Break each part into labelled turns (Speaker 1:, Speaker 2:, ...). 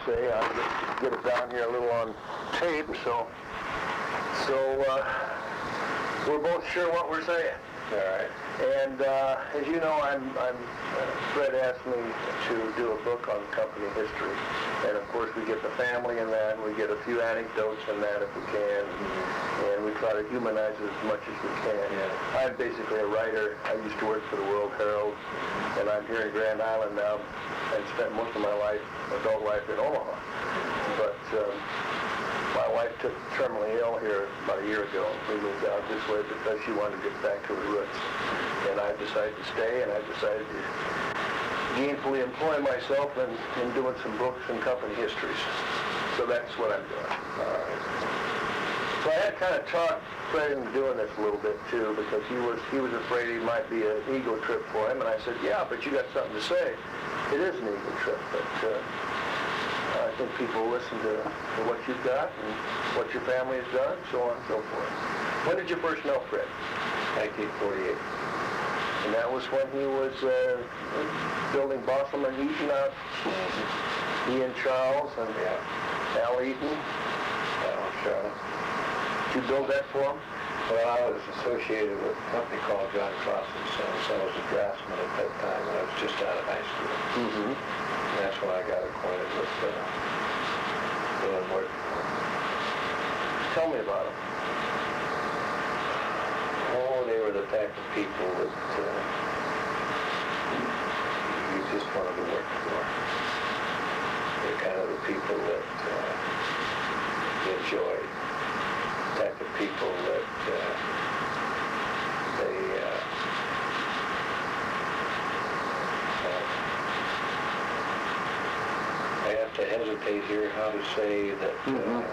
Speaker 1: say. I'll get it down here a little on tape, so we're both sure what we're saying.
Speaker 2: All right.
Speaker 1: And as you know, Fred asked me to do a book on company history, and of course we get the family in that, and we get a few anecdotes in that if we can, and we try to humanize it as much as we can.
Speaker 2: Yeah.
Speaker 1: I'm basically a writer. I used to work for the World Herald, and I'm here in Grand Island now, and spent most of my life, adult life, in Omaha. But my wife took terminally ill here about a year ago. We moved out this way because she wanted to get back to her roots. And I decided to stay, and I decided to gainfully employ myself in doing some books and company histories. So that's what I'm doing. So I had kind of talked Fred into doing this a little bit too, because he was afraid it might be an ego trip for him. And I said, yeah, but you got something to say. It is an ego trip, but I think people listen to what you've got and what your family has done, so on and so forth. When did you first know Fred?
Speaker 2: 1948.
Speaker 1: And that was when he was building Bosselman Eaton out. He and Charles and Al Eaton.
Speaker 2: Al Charles.
Speaker 1: Did you build that for him?
Speaker 2: Well, I was associated with a company called John Cross & Sons. I was a draftsman at that time. I was just out of high school.
Speaker 1: Mm-hmm.
Speaker 2: And that's when I got acquainted with doing work.
Speaker 1: Tell me about them.
Speaker 2: Oh, they were the type of people that you just wanted to work for. They're kind of the people that you enjoy. The type of people that I have to hesitate here how to say that they were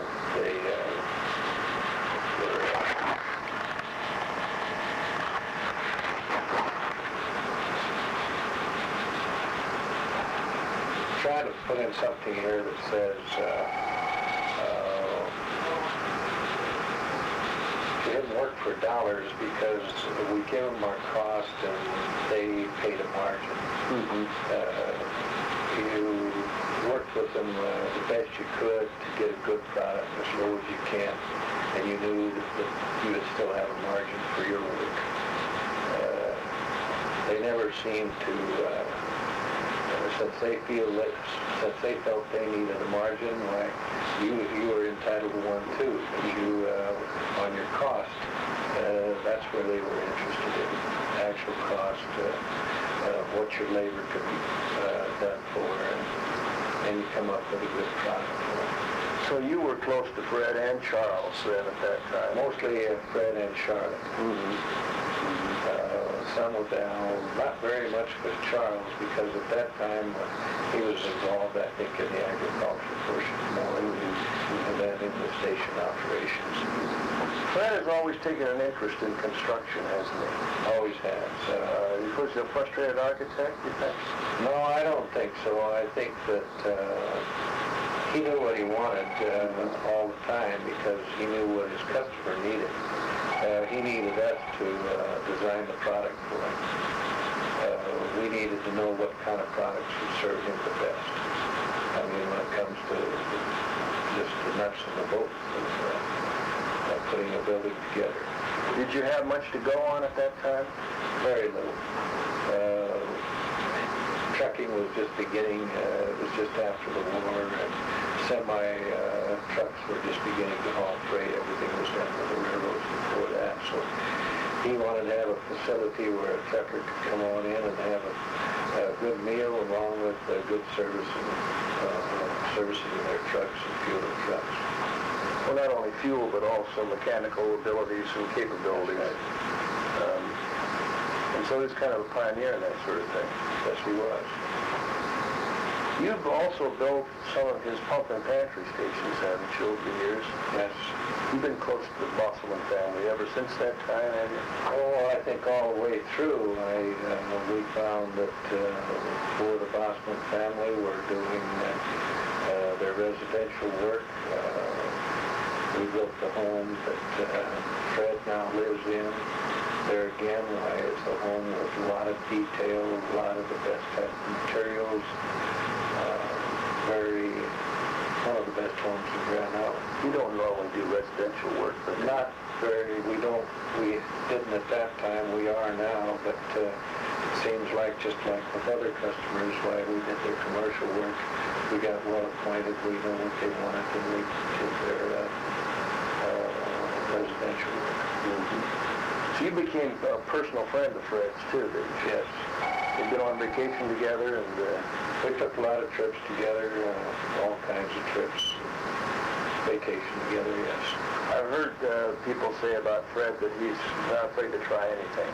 Speaker 2: trying to put in something here that says we didn't work for dollars because we gave them our cost and they paid a margin. You worked with them the best you could to get a good product as low as you can, and you knew that you would still have a margin for your work. They never seemed to since they felt they needed a margin, why you were entitled to one too. But you on your cost, that's where they were interested in actual cost, what your labor could be done for, and you come up with a good product for it.
Speaker 1: So you were close to Fred and Charles then at that time?
Speaker 2: Mostly Fred and Charlotte. Some with Al, not very much with Charles, because at that time he was involved, I think, in the agriculture portion more than in the station operations.
Speaker 1: Fred has always taken an interest in construction, hasn't he?
Speaker 2: Always has.
Speaker 1: Was he a frustrated architect, you think?
Speaker 2: No, I don't think so. I think that he knew what he wanted all the time because he knew what his customer needed. He needed us to design the product for him. We needed to know what kind of products would serve him the best. I mean, when it comes to just the nuts and the bolts of putting a building together.
Speaker 1: Did you have much to go on at that time?
Speaker 2: Very little. Trucking was just beginning. It was just after the war, and semi-trucks were just beginning to haul freight. Everything was done with the railroads before that. So he wanted to have a facility where a trucker could come on in and have a good meal along with good service and servicing their trucks and fueling trucks.
Speaker 1: Well, not only fuel, but also mechanical abilities and capabilities. And so he's kind of a pioneer in that sort of thing.
Speaker 2: Yes, he was.
Speaker 1: You've also built some of his pump and pantry stations, haven't you, over the years?
Speaker 2: Yes.
Speaker 1: You've been close to the Bosselman family ever since that time, have you?
Speaker 2: Oh, I think all the way through. We found that for the Bosselman family were doing their residential work. We built the home that Fred now lives in. There again, it's a home with a lot of detail, a lot of the best type of materials. one of the best homes in Grand Island.
Speaker 1: You don't normally do residential work, but
Speaker 2: Not very, we didn't at that time, we are now, but it seems like, just like with other customers, why we did their commercial work, we got well acquainted, we know what they wanted, and we did their residential work.
Speaker 1: So you became a personal friend of Fred's too, didn't you?
Speaker 2: Yes.
Speaker 1: You've been on vacation together, and
Speaker 2: We took a lot of trips together, all kinds of trips, vacation together, yes.
Speaker 1: I've heard people say about Fred that he's not afraid to try anything.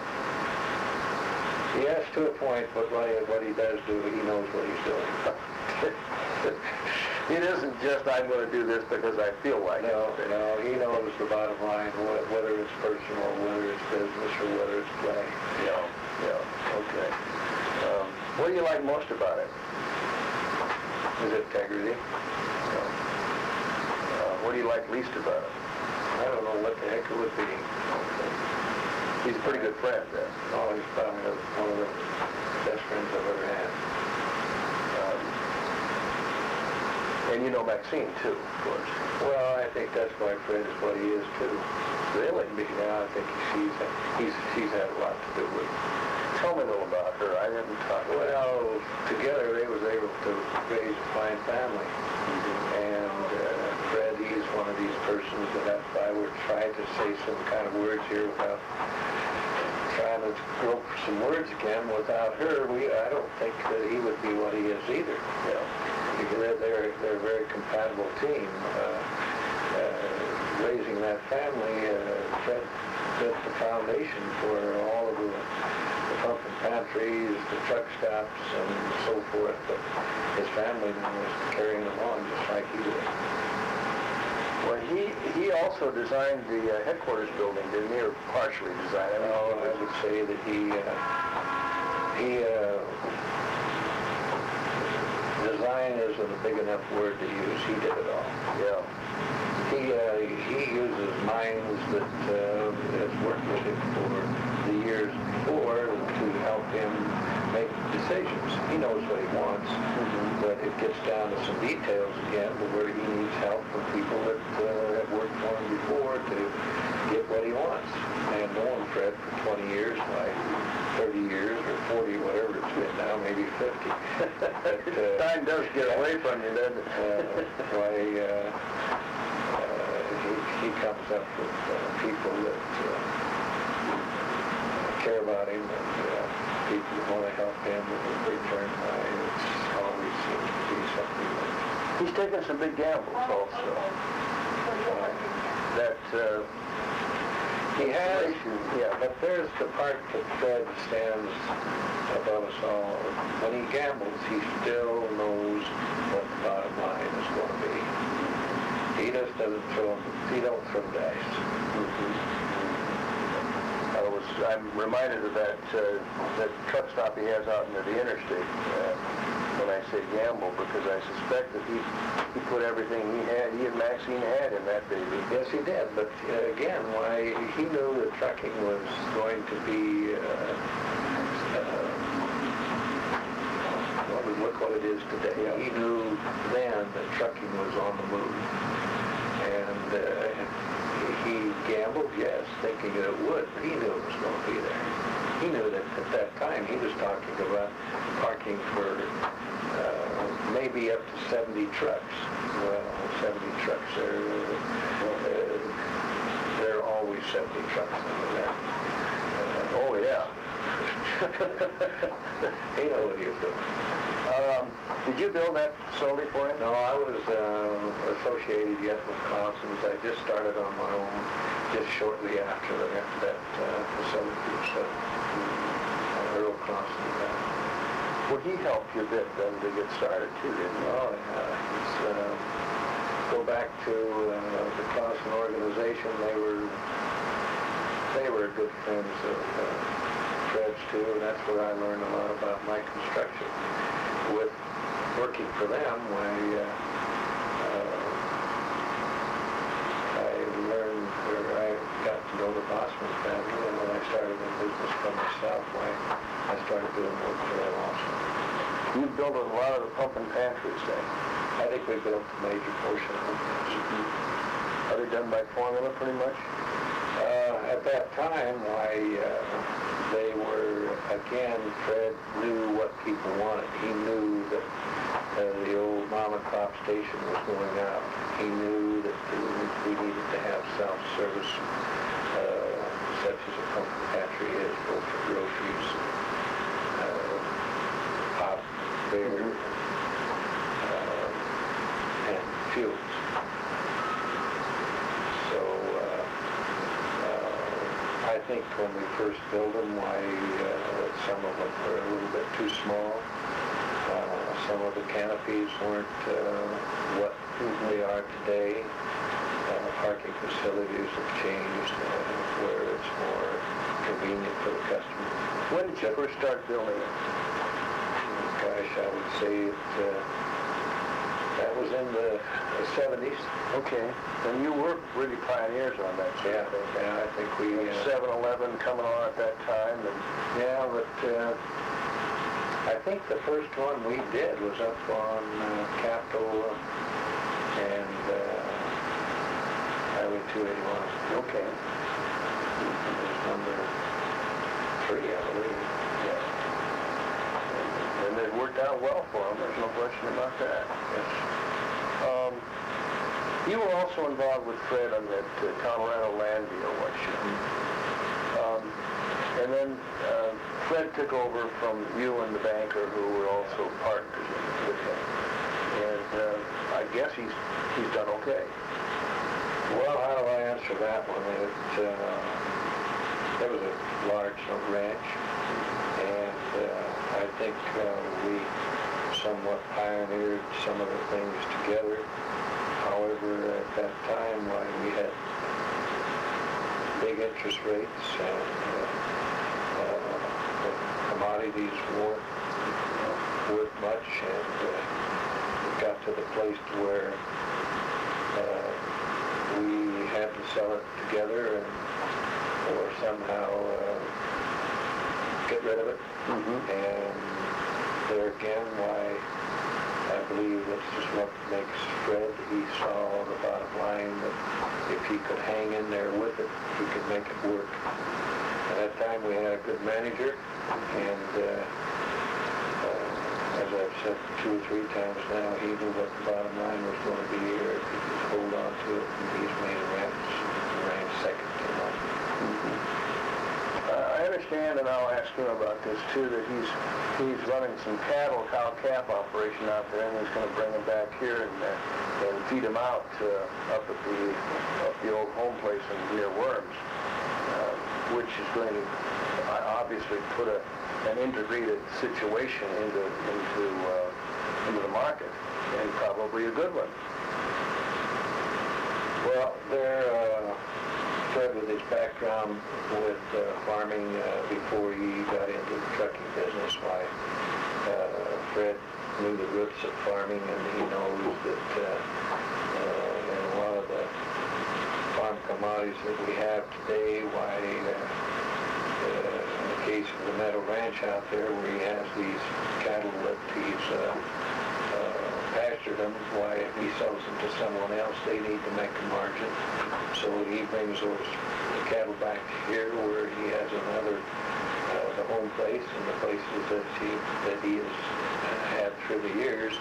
Speaker 2: Yes, to a point, but what he does do, he knows what he's doing.
Speaker 1: It isn't just, I'm going to do this because I feel like it.
Speaker 2: No, he knows the bottom line, whether it's personal, whether it's business, or whether it's play.
Speaker 1: Yeah, okay. What do you like most about it?
Speaker 2: His integrity.
Speaker 1: What do you like least about it?
Speaker 2: I don't know what the heck it would be.
Speaker 1: He's a pretty good friend, then.
Speaker 2: Oh, he's probably one of the best friends I've ever had.
Speaker 1: And you know Maxine, too, of course.
Speaker 2: Well, I think that's why Fred is what he is, too.
Speaker 1: Really?
Speaker 2: Yeah, I think she's had a lot to do with it.
Speaker 1: Tell me a little about her. I haven't talked to her.
Speaker 2: Well, together they was able to raise a fine family. And Fred, he's one of these persons that if I were trying to say some kind of words here without trying to grope for some words again, without her, I don't think that he would be what he is either. Because they're a very compatible team. Raising that family, Fred built the foundation for all of the pumpkin pantries, the truck stops, and so forth. But his family was carrying them on just like he did.
Speaker 1: Well, he also designed the headquarters building, didn't he, or partially designed it?
Speaker 2: No, I would say that design isn't a big enough word to use. He did it all.
Speaker 1: Yeah.
Speaker 2: He uses minds that has worked with him for the years before to help him make decisions. He knows what he wants, but it gets down to some details again, to where he needs help from people that have worked for him before to get what he wants. And knowing Fred for 20 years, like 30 years or 40, whatever it's been now, maybe 50.
Speaker 1: Time does get away from you, doesn't it?
Speaker 2: He comes up with people that care about him, and people that want to help him with a big turn. It always seems to be something that...
Speaker 1: He's taken some big gambles also.
Speaker 2: He has,
Speaker 1: yeah.
Speaker 2: but there's the part that Fred stands above us all. When he gambles, he still knows what the bottom line is going to be. He just doesn't he don't throw dice.
Speaker 1: I'm reminded of that truck stop he has out near the interstate when I say gamble, because I suspect that he put everything he and Maxine had in that baby.
Speaker 2: Yes, he did, but again, why he knew that trucking was going to be look what it is today. He knew then that trucking was on the move. And he gambled, yes, thinking that it would, but he knew it was going to be there. He knew that at that time he was talking about parking for maybe up to 70 trucks. Well, 70 trucks, there are always 70 trucks under there.
Speaker 1: Oh, yeah.
Speaker 2: He knew what he was doing.
Speaker 1: Did you build that facility for him?
Speaker 2: No, I was associated yet with Clausen's. I just started on my own just shortly after that facility was set. Earl Clausen.
Speaker 1: Well, he helped you a bit then to get started too, didn't he?
Speaker 2: Oh, yeah. Go back to the Clausen organization. They were good friends of Fred's too, and that's where I learned a lot about my construction. With working for them, I got to know the Bosselman family, and when I started in business for myself, I started doing work for them also.
Speaker 1: You built a lot of the pump and pantries then?
Speaker 2: I think we built a major portion of them.
Speaker 1: Are they done by formula pretty much?
Speaker 2: At that time, why, they were, again, Fred knew what people wanted. He knew that the old mom and pop station was going out. He knew that we needed to have self-service, such as a pumpkin pantry is, both for groceries, hot, beer, and fuels. I think when we first built them, some of them were a little bit too small. Some of the canopies weren't what they are today. Parking facilities have changed where it's more convenient for the customer.
Speaker 1: When did you first start building it?
Speaker 2: Gosh, I would say that was in the 70s.
Speaker 1: Okay. And you were really pioneers on that sort of thing.
Speaker 2: Yeah, I think we...
Speaker 1: 7-Eleven coming on at that time. And
Speaker 2: yeah, but I think the first one we did was up on Capitol and Highway 281.
Speaker 1: Okay.
Speaker 2: It was number 3, I believe.
Speaker 1: Yeah. And it worked out well for them. There's no question about that.
Speaker 2: Yes.
Speaker 1: You were also involved with Fred on that Colorado land deal, weren't you? And then Fred took over from you and the banker who were also partners with him. And I guess he's done okay.
Speaker 2: Well, how do I answer that one? There was a large ranch, and I think we somewhat pioneered some of the things together. However, at that time, we had big interest rates, and the commodities weren't worth much, and it got to the place where we had to sell it together or somehow get rid of it. And there again, I believe that's just what makes Fred. He saw the bottom line that if he could hang in there with it, he could make it work. At that time, we had a good manager, and as I've said 2 or 3 times now, he knew what the bottom line was going to be, or if he could hold on to it, and he's made a ranch second to none.
Speaker 1: I understand, and I'll ask him about this too, that he's running some cow-calf operation out there, and he's going to bring them back here and feed them out up at the old home place near Worms, which is going to obviously put an integrated situation into the market, and probably a good one.
Speaker 2: Well, Fred, with his background with farming before he got into the trucking business, Fred knew the roots of farming, and he knows that in a lot of the farm commodities that we have today, in the case of the Meadow Ranch out there, where he has these cattle that he's pastured them, if he sells them to someone else, they need to make a margin. So he brings those cattle back here where he has another, the home place and the places that he has had through the years.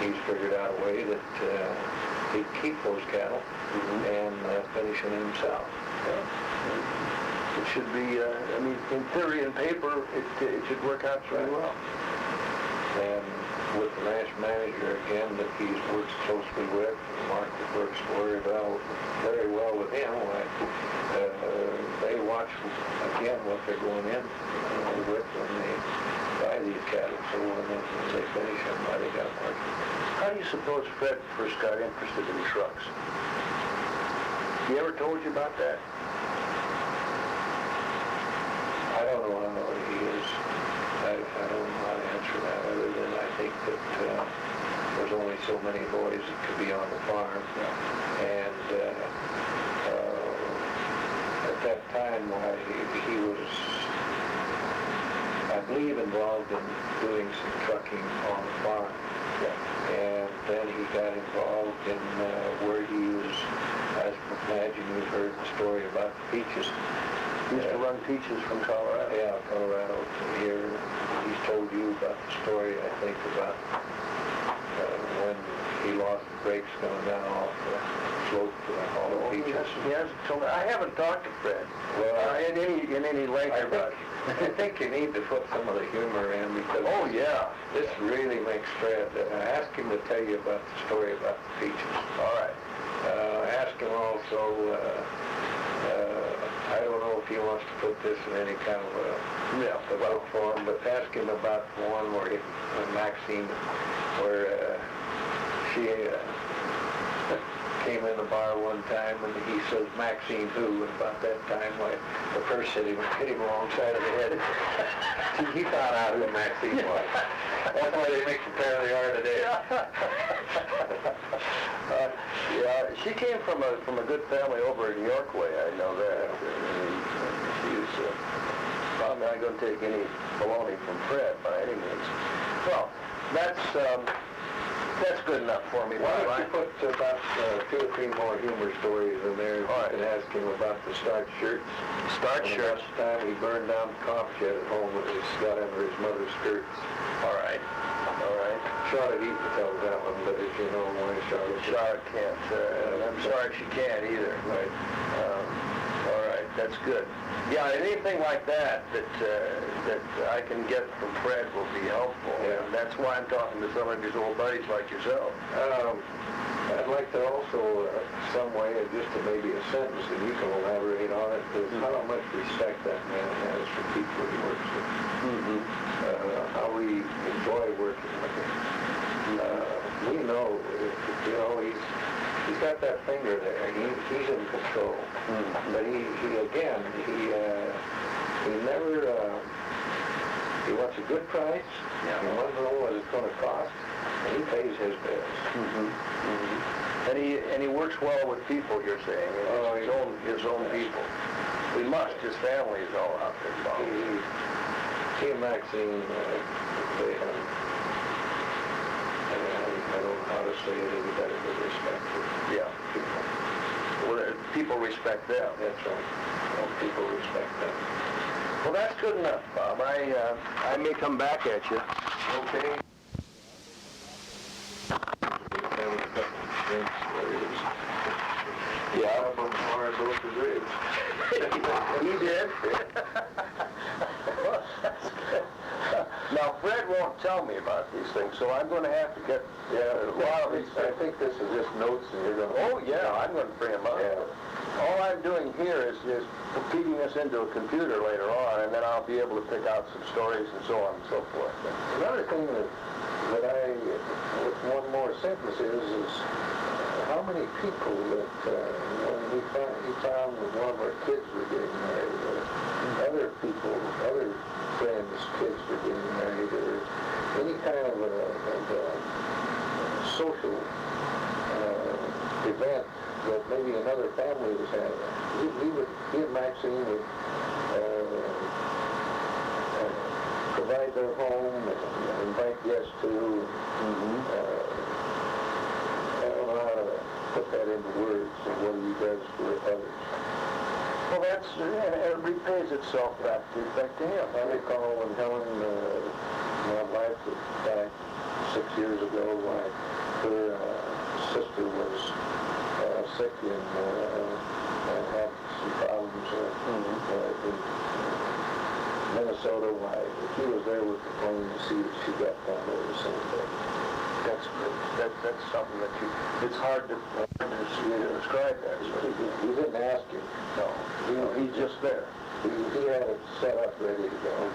Speaker 2: He's figured out a way that he'd keep those cattle and finish them himself.
Speaker 1: It should be, in theory and paper, it should work out pretty well.
Speaker 2: And with the ranch manager, again, that he works closely with, Mark works very well with him. They watch, again, what they're going in with when they buy these cattle, so when they finish them, they got margin.
Speaker 1: How do you suppose Fred first got interested in trucks? He ever told you about that?
Speaker 2: I don't know how he is. I don't know how to answer that, other than I think that there's only so many boys that could be on the farm. And at that time, he was, I believe, involved in doing some trucking on the farm. And then he got involved in where he was, I imagine you've heard the story about the peaches.
Speaker 1: He used to run peaches from Colorado.
Speaker 2: Yeah, Colorado to here. He's told you about the story, I think, about when he lost the brakes going down off the slope to all the peaches.
Speaker 1: He hasn't told me. I haven't talked to Fred.
Speaker 2: Well,
Speaker 1: in any length about it.
Speaker 2: I think you need to put some of the humor in because
Speaker 1: Oh, yeah.
Speaker 2: this really makes Fred. Ask him to tell you about the story about the peaches.
Speaker 1: All right.
Speaker 2: Ask him also, I don't know if he wants to put this in any kind of a book form, but ask him about the one where Maxine, where she came in the bar one time and he says, Maxine who? And about that time, the first hit him alongside of the head. He found out who Maxine was. That's why they make the pair they are today.
Speaker 1: Yeah, she came from a good family over in York way. I know that. She was probably not going to take any baloney from Fred by any means. Well, that's good enough for me.
Speaker 2: Why don't you put about 2 or 3 more humor stories in there? You can ask him about the starched shirts.
Speaker 1: Starched shirts.
Speaker 2: The time he burned down the comp shed at home with his got under his mother's skirts.
Speaker 1: All right.
Speaker 2: Charlotte Eaton tells that one, but as you know, why
Speaker 1: Charlotte can't. I'm sorry she can't either.
Speaker 2: Right.
Speaker 1: All right, that's good. Yeah, anything like that I can get from Fred will be helpful.
Speaker 2: Yeah.
Speaker 1: And that's why I'm talking to some of his old buddies like yourself.
Speaker 2: I'd like to also, some way, just to maybe a sentence that you can elaborate on it, is how much respect that man has for people he works with. How we enjoy working with him. We know, he's got that finger there. He's in control. But he never, he wants a good price.
Speaker 1: Yeah.
Speaker 2: He wants to know what it's going to cost. And he pays his bills.
Speaker 1: And he works well with people, you're saying, his own people. He must. His family is all out there involved.
Speaker 2: He and Maxine, they have, I don't know how to say it any better than respect for people.
Speaker 1: Well, people respect them.
Speaker 2: That's right. Well, people respect them.
Speaker 1: Well, that's good enough, Bob. I may come back at you.
Speaker 2: Okay.
Speaker 1: Yeah.
Speaker 2: Up on the far both the ribs.
Speaker 1: He did. Now, Fred won't tell me about these things, so I'm going to have to get a lot of these.
Speaker 2: I think this is just notes, and you're going to...
Speaker 1: Oh, yeah, I'm going to bring them up.
Speaker 2: Yeah.
Speaker 1: All I'm doing here is feeding this into a computer later on, and then I'll be able to pick out some stories and so on and so forth.
Speaker 2: Another thing that I, with one more sentence is how many people that when he found that one of our kids were getting married, or other people, other friends' kids were getting married, or any kind of a social event that maybe another family was having. He and Maxine would provide their home and invite guests to. I don't know how to put that into words and what he does for others.
Speaker 1: Well, it repays itself back to him.
Speaker 2: I recall when Helen, my wife, died 6 years ago, her sister was sick and had some problems in Minnesota. He was there with the plane to see if she got down there the same day.
Speaker 1: That's good. That's something that it's hard to describe that.
Speaker 2: He didn't ask him.
Speaker 1: No. He's just there.
Speaker 2: He had it set up ready to go.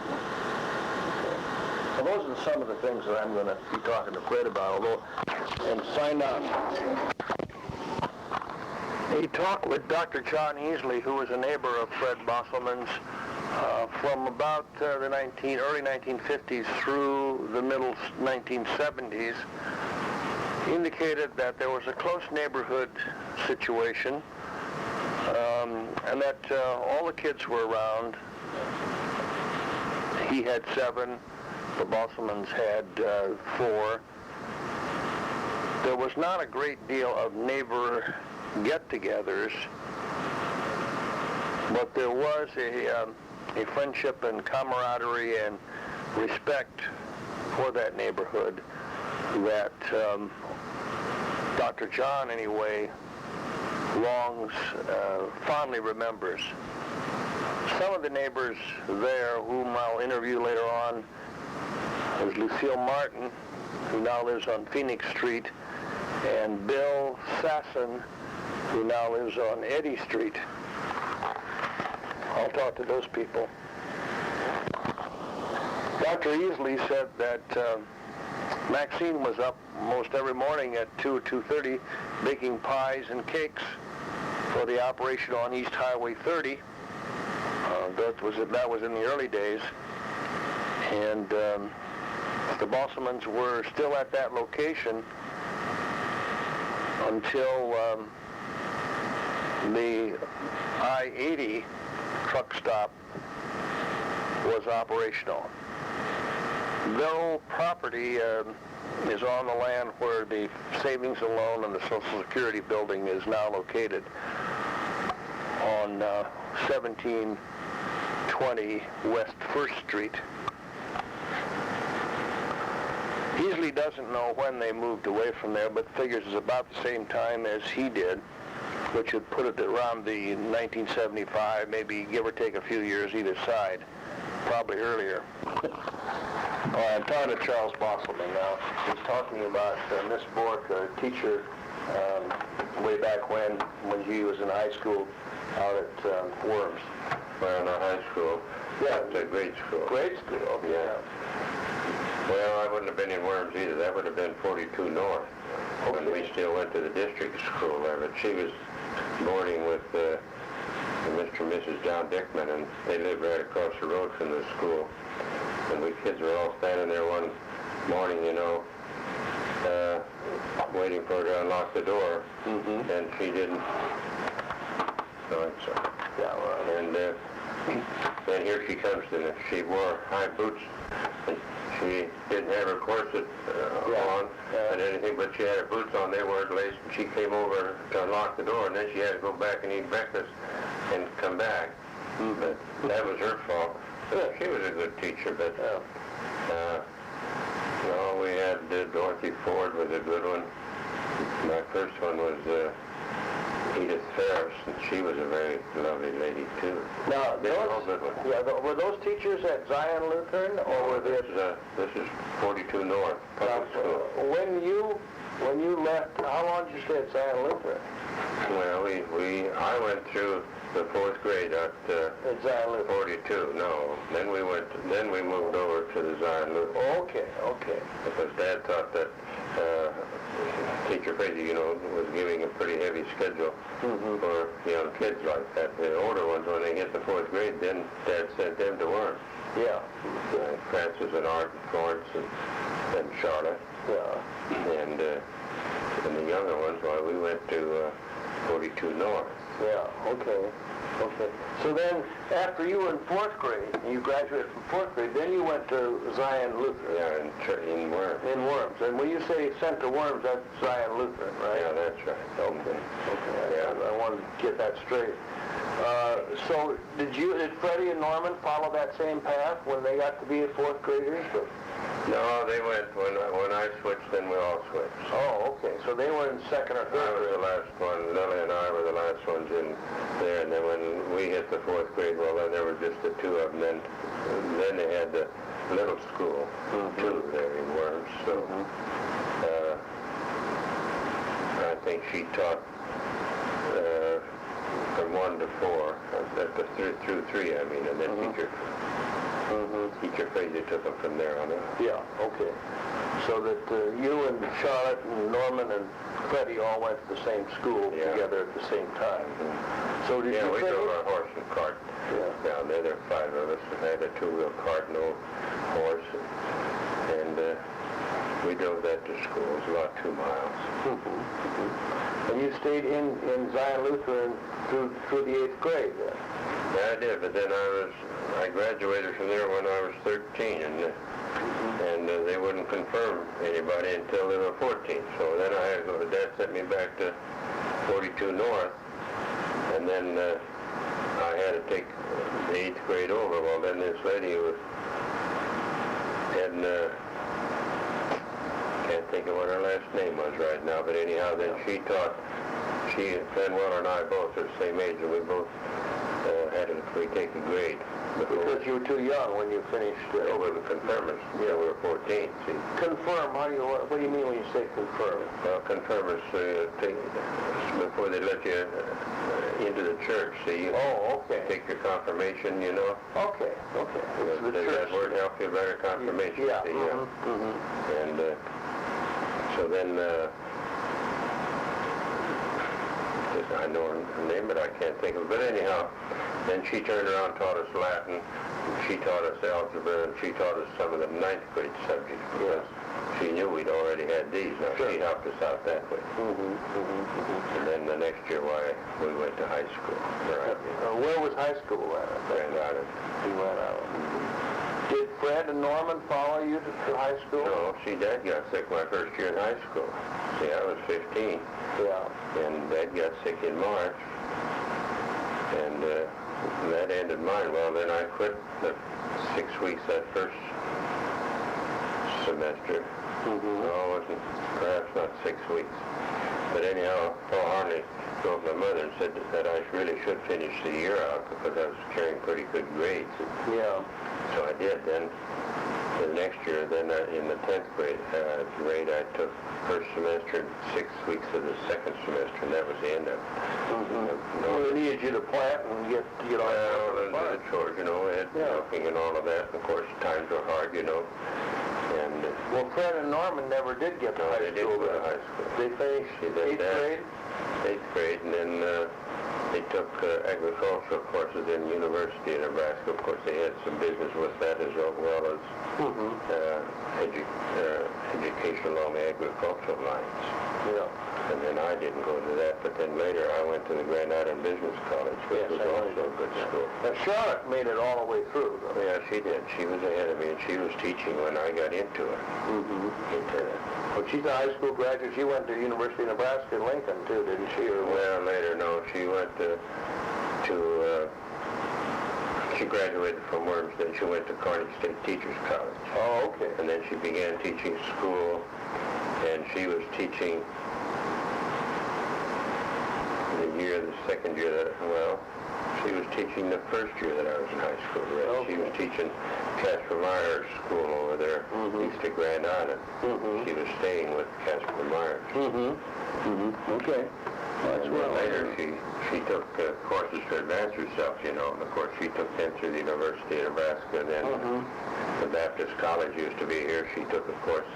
Speaker 1: Well, those are some of the things that I'm going to be talking to Fred about, and find out. He talked with Dr. John Easley, who was a neighbor of Fred Bosselman's, from about the early 1950s through the middle 1970s. He indicated that there was a close neighborhood situation, and that all the kids were around. He had 7. The Bosselmans had 4. there was not a great deal of neighbor get-togethers, but there was a friendship and camaraderie and respect for that neighborhood that Dr. John, anyway, fondly remembers. Some of the neighbors there, whom I'll interview later on, is Lucille Martin, who now lives on Phoenix Street, and Bill Sasson, who now lives on Eddy Street. I'll talk to those people. Dr. Easley said that Maxine was up most every morning at 2:30 baking pies and cakes for the operation on East Highway 30. That was in the early days. And the Bosselmans were still at that location until the I-80 truck stop was operational. Their old property is on the land where the Savings and Loan and the Social Security building is now located on 1720 West 1st Street. Easley doesn't know when they moved away from there, but figures it's about the same time as he did, which would put it around the 1975, maybe give or take a few years either side, probably earlier. I'm talking to Charles Bosselman now. He's talking about Miss Bork, a teacher way back when he was in high school out at Worms.
Speaker 2: Well, not high school.
Speaker 1: Yeah.
Speaker 2: It was grade school.
Speaker 1: Grade school, yeah.
Speaker 2: Well, I wouldn't have been in Worms either. That would have been 42 North, when we still went to the district school there. But she was boarding with Mr. and Mrs. John Dickman, and they lived right across the road from the school. And we kids were all standing there one morning, waiting for her to unlock the door, and she didn't. So,
Speaker 1: Yeah, well,
Speaker 2: and then here she comes, and she wore high boots. And she didn't have her corset on and anything, but she had her boots on. They weren't laced, and she came over to unlock the door, and then she had to go back and eat breakfast and come back. But that was her fault. She was a good teacher, but we had Dorothy Ford was a good one. My first one was Edith Ferris, and she was a very lovely lady too.
Speaker 1: Now,
Speaker 2: they were all good ones.
Speaker 1: Yeah, were those teachers at Zion Lutheran, or were they?
Speaker 2: This is 42 North Public School.
Speaker 1: When you left, how long did you stay at Zion Lutheran?
Speaker 2: Well, I went through the 4th grade at
Speaker 1: Zion Lutheran.
Speaker 2: 42. No, then we moved over to the Zion Lutheran.
Speaker 1: Okay.
Speaker 2: Because Dad thought that Teacher Frazee, was giving a pretty heavy schedule for young kids like that. The older ones, when they hit the 4th grade, then Dad sent them to Worms.
Speaker 1: Yeah.
Speaker 2: Francis and Art and Florence and Charlotte.
Speaker 1: Yeah.
Speaker 2: And the younger ones, we went to 42 North.
Speaker 1: Yeah, okay. So then, after you were in 4th grade, you graduated from 4th grade, then you went to Zion Lutheran.
Speaker 2: Yeah, in Worms.
Speaker 1: In Worms. And when you say sent to Worms, that's Zion Lutheran, right?
Speaker 2: Yeah, that's right.
Speaker 1: Okay.
Speaker 2: Yeah.
Speaker 1: I wanted to get that straight. So did Freddie and Norman follow that same path when they got to be 4th graders?
Speaker 2: No, they went, when I switched, then we all switched.
Speaker 1: Oh, okay. So they were in 2nd or 3rd grade.
Speaker 2: I was the last one. Lily and I were the last ones in there. And then when we hit the 4th grade, well, then there were just the two of them. Then they had the little school, too, there in Worms. So I think she taught from 1 to 4, through 3, I mean, and then Teacher Frazee took them from there on out.
Speaker 1: Yeah, okay. So that you and Charlotte and Norman and Freddie all went to the same school together at the same time. So did you
Speaker 2: we drove our horse and cart down there. There were 5 of us, and I had a 2-wheel cart and old horse. And we drove that to school. It was about 2 miles.
Speaker 1: And you stayed in Zion Lutheran through the 8th grade then?
Speaker 2: Yeah, I did, but then I graduated from there when I was 13, and they wouldn't confirm anybody until they were 14. So then I had to go to Dad sent me back to 42 North, and then I had to take the 8th grade over. Well, then this lady was heading, can't think of what her last name was right now, but anyhow, then she taught, Fenwell and I both are the same age, and we both had to retake a grade.
Speaker 1: Because you were too young when you finished.
Speaker 2: Over the confirmers. Yeah, we were 14. See.
Speaker 1: Confirm, what do you mean when you say confirm?
Speaker 2: Well, confirmers, before they let you into the church, see.
Speaker 1: Oh, okay.
Speaker 2: Take your confirmation, you know.
Speaker 1: Okay.
Speaker 2: Does that word help you better? Confirmation.
Speaker 1: Yeah.
Speaker 2: See, And so then, I know her name, but I can't think of it. But anyhow, then she turned around and taught us Latin, she taught us algebra, and she taught us some of the 9th grade subjects because she knew we'd already had these. Now, she helped us out that way. And then the next year, we went to high school.
Speaker 1: Where was high school at?
Speaker 2: Grand Island.
Speaker 1: Grand Island. Did Fred and Norman follow you to high school?
Speaker 2: No, Dad got sick my first year in high school. See, I was 15.
Speaker 1: Yeah.
Speaker 2: And Dad got sick in March. And that ended mine. Well, then I quit the 6 weeks that first semester. No, it wasn't, perhaps not 6 weeks. But anyhow, Paul Harney wrote my mother and said that I really should finish the year out because I was carrying pretty good grades.
Speaker 1: Yeah.
Speaker 2: So I did. Then the next year, then in the 10th grade, I took first semester and 6 weeks of the second semester, and that was the end of it.
Speaker 1: Well, they needed you to plant and get on
Speaker 2: the chores, you know, milking and all of that. And of course, times were hard, you know. And
Speaker 1: well, Fred and Norman never did get to high school.
Speaker 2: They did go to high school.
Speaker 1: They finished 8th grade?
Speaker 2: 8th grade, and then they took agricultural courses in University of Nebraska. Of course, they had some business with that as well as education along the agricultural lines.
Speaker 1: Yeah.
Speaker 2: And then I didn't go to that, but then later I went to the Grand Island Business College, which was also a good school.
Speaker 1: Now, Charlotte made it all the way through, though.
Speaker 2: Yeah, she did. She was ahead of me, and she was teaching when I got into it.
Speaker 1: Well, she's a high school graduate. She went to University of Nebraska in Lincoln, too, didn't she?
Speaker 2: Well, later, no. She went she graduated from Worms, then she went to Carnegie State Teachers College.
Speaker 1: Oh, okay.
Speaker 2: And then she began teaching school, and she was teaching the second year she was teaching the first year that I was in high school. Right?
Speaker 1: Okay.
Speaker 2: She was teaching Casper Myers School over there, east of Grand Island. She was staying with Casper Myers.
Speaker 1: Okay.
Speaker 2: That's well. Later, she took courses to advance herself, you know, and of course she took them through the University of Nebraska, and then the Baptist College used to be here. She took a course.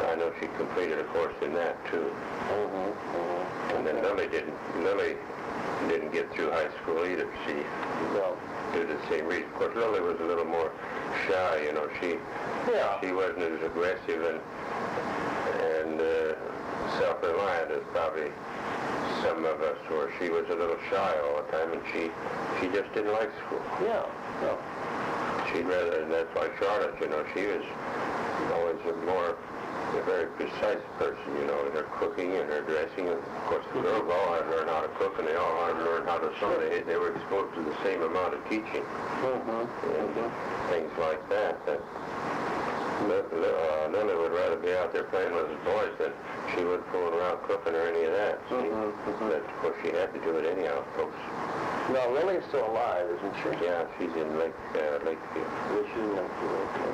Speaker 2: I know she completed a course in that too. And then Lily didn't get through high school either. She did the same reason. Of course, Lily was a little more shy, you know. She wasn't as aggressive and self-reliant as probably some of us were. She was a little shy all the time, and she just didn't like school.
Speaker 1: Yeah.
Speaker 2: She'd rather, and that's why Charlotte, you know, she was always a very precise person, you know, in her cooking and her dressing. And of course, the girls all had to learn how to cook, and they all had to learn how to sew. They were exposed to the same amount of teaching and things like that. Lily would rather be out there playing with the boys than she would fooling around cooking or any of that. But of course, she had to do it anyhow, folks.
Speaker 1: Now, Lily's still alive, isn't she?
Speaker 2: Yeah, she's in Lakefield.
Speaker 1: She's in Lakefield, okay.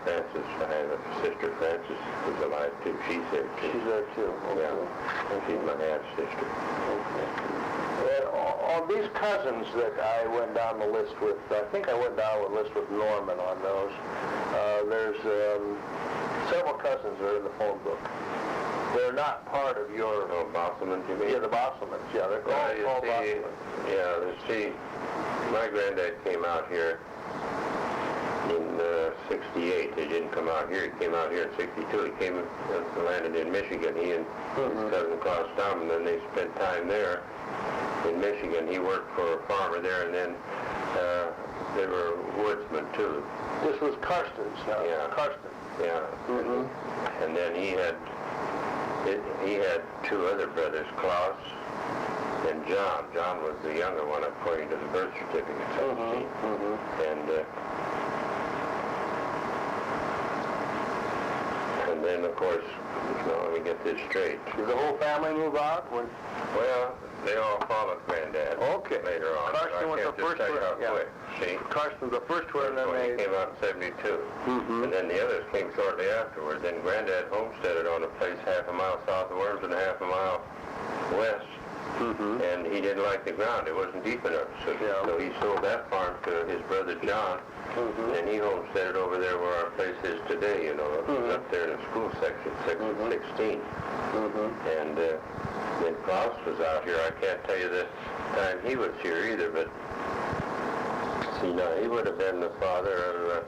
Speaker 2: Frances, I have a sister, Frances, who's alive too. She's there too.
Speaker 1: She's there too. Okay.
Speaker 2: Yeah, she's my half-sister.
Speaker 1: Okay. And on these cousins that I went down the list with, I think I went down the list with Norman on those. There's several cousins that are in the phone book. They're not part of your...
Speaker 2: Oh, Bosselman, you mean?
Speaker 1: Yeah, the Bosselmans. Yeah, they're called Bosselman.
Speaker 2: Yeah, see, my granddad came out here in 68. He didn't come out here. He came out here in 62. He came and landed in Michigan. He and his cousin Klaus Daum, and then they spent time there in Michigan. He worked for a farmer there, and then they were woodsmen too.
Speaker 1: This was Karsten's now.
Speaker 2: Yeah.
Speaker 1: Karsten.
Speaker 2: Yeah. And then he had two other brothers, Klaus and John. John was the younger one according to the birth certificate, 17. And then, of course, now let me get this straight.
Speaker 1: Did the whole family move out?
Speaker 2: Well, they all followed Granddad.
Speaker 1: Okay.
Speaker 2: Later on.
Speaker 1: Karsten was the first one. Yeah.
Speaker 2: Quick, see?
Speaker 1: Karsten was the first one, and then
Speaker 2: When he
Speaker 1: they...
Speaker 2: came out in 72. And then the others came shortly afterwards. Then Granddad homesteaded on a place half a mile south of Worms and half a mile west. And he didn't like the ground. It wasn't deep enough. So he sold that farm to his brother John. And he homesteaded over there where our place is today, you know. It was up there in the school section, section 16. And then Klaus was out here. I can't tell you the time he was here either, but see, now he would have been the father of